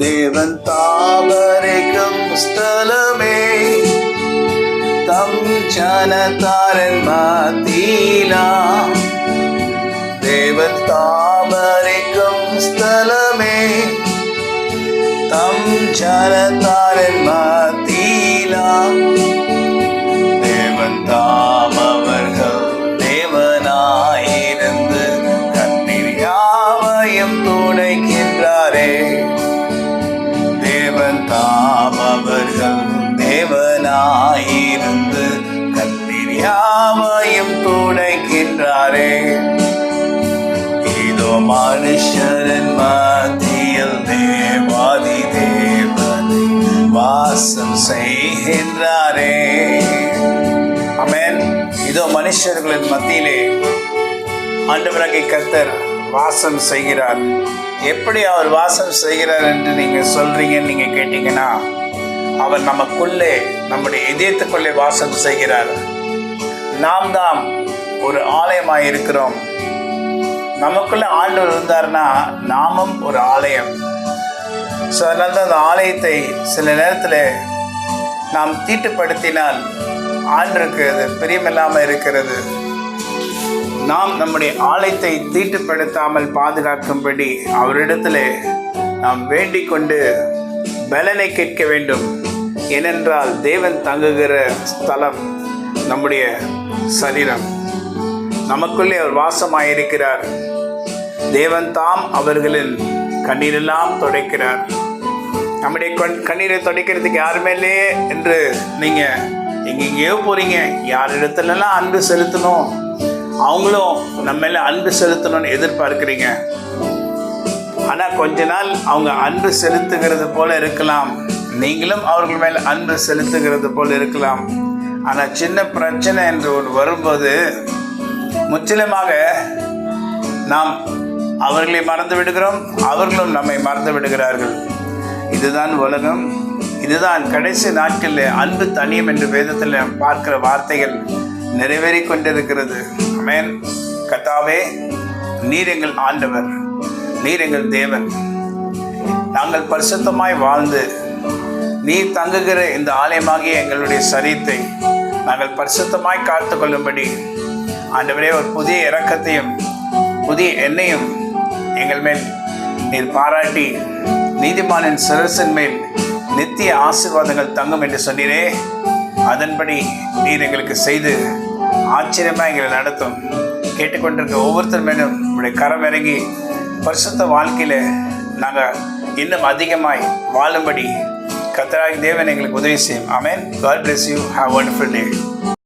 தேவன் தாபரிக்கும் ஸ்தலமே, தம் ஜனத்தாரன் மத்தியிலா. தேவன் தாபரிக்கும் ஸ்தலமே, தம் ஜனத்தாரன் மத்தியிலா. தேவன் தாம் அவர்கள் தேவனாயிருந்து கண்ணீர் யாவையும் துடைக்கின்றாரே. தேவன் தாம் அவர்கள் தேவனாயிருந்து கண்ணீர் யாவையும் துடைக்கின்றாரே. இதோ மனுஷரின் மத்தியில் தேவாதி தேவனை வாசம் செய்கின்றாரே. ஆமென். இதோ மனுஷர்களின் மத்தியிலே ஆண்டவராகிய கர்த்தர் வாசம் செய்கிறார். எப்படி அவர் வாசம் செய்கிறார் என்று நீங்கள் சொல்றீங்கன்னு நீங்க கேட்டீங்கன்னா, அவர் நமக்குள்ளே, நம்முடைய இதயத்துக்குள்ளே வாசம் செய்கிறார். நாம் தான் ஒரு ஆலயமாய் இருக்கிறோம். நமக்குள்ள ஆண்டவர் இருந்தார்னா நாமும் ஒரு ஆலயம். ஸோ அதனால தான் அந்த ஆலயத்தை சில நேரத்தில் நாம் தீட்டுப்படுத்தினால் ஆண்டருக்கு அது பிரியமில்லாமல் இருக்கிறது. நாம் நம்முடைய ஆலயத்தை தீட்டுப்படுத்தாமல் பாதுகாக்கும்படி அவரிடத்தில் நாம் வேண்டிக் கொண்டு பலனை கேட்க வேண்டும். ஏனென்றால் தேவன் தங்குகிற ஸ்தலம் நம்முடைய சரீரம். நமக்குள்ளே அவர் வாசமாயிருக்கிறார். தேவன் தாம் அவர்களின் கண்ணீரெல்லாம் துடைக்கிறார். நம்முடைய கண்ணீரை துடைக்கிறதுக்கு யாருமே இல்லையே என்று நீங்கள் எங்கெங்கேயோ போகிறீங்க. யாரிடத்துலலாம் அன்பு செலுத்தணும், அவங்களும் நம்ம மேலே அன்பு செலுத்தணும்னு எதிர்பார்க்குறீங்க. ஆனால் கொஞ்ச நாள் அவங்க அன்பு செலுத்துகிறது போல இருக்கலாம், நீங்களும் அவர்கள் மேலே அன்பு செலுத்துகிறது போல இருக்கலாம். ஆனால் சின்ன பிரச்சனை என்று ஒன்று வரும்போது முற்றிலுமாக நாம் அவர்களை மறந்து விடுகிறோம், அவர்களும் நம்மை மறந்து விடுகிறார்கள். இதுதான் உலகம். இதுதான் கடைசி நாட்களில் அன்பு தனியும் என்று வேதத்தில் பார்க்கிற வார்த்தைகள் நிறைவேறி கொண்டிருக்கிறது. ஆமென். கர்த்தாவே, நீர் எங்கள் ஆண்டவர், நீர் எங்கள் தேவன். நாங்கள் பரிசுத்தமாய் வாழ்ந்து நீர் தங்குகிற இந்த ஆலயமாகிய எங்களுடைய சரீரத்தை நாங்கள் பரிசுத்தமாய் காத்து கொள்ளும்படி ஆண்டவரே ஒரு புதிய இரக்கத்தையும் புதிய எண்ணெயும் எங்கள் மேல் நீர் பாராட்டி நீதிமானின் சிரசின் மேல் நித்திய ஆசீர்வாதங்கள் தங்கும் என்று சொன்னீரே. அதன்படி நீர் எங்களுக்கு செய்து ஆச்சரியமாக எங்களை நடத்தும். கேட்டுக்கொண்டிருக்க ஒவ்வொருத்தர் மேலும் உங்களுடைய கரம் இறங்கி பரிசுத்த வாழ்க்கையில் நாங்கள் இன்னும் அதிகமாய் வாழும்படி கர்த்தராகிய தேவன் எங்களுக்கு உதவி செய்யும். ஆமென். God bless you. Have a wonderful day.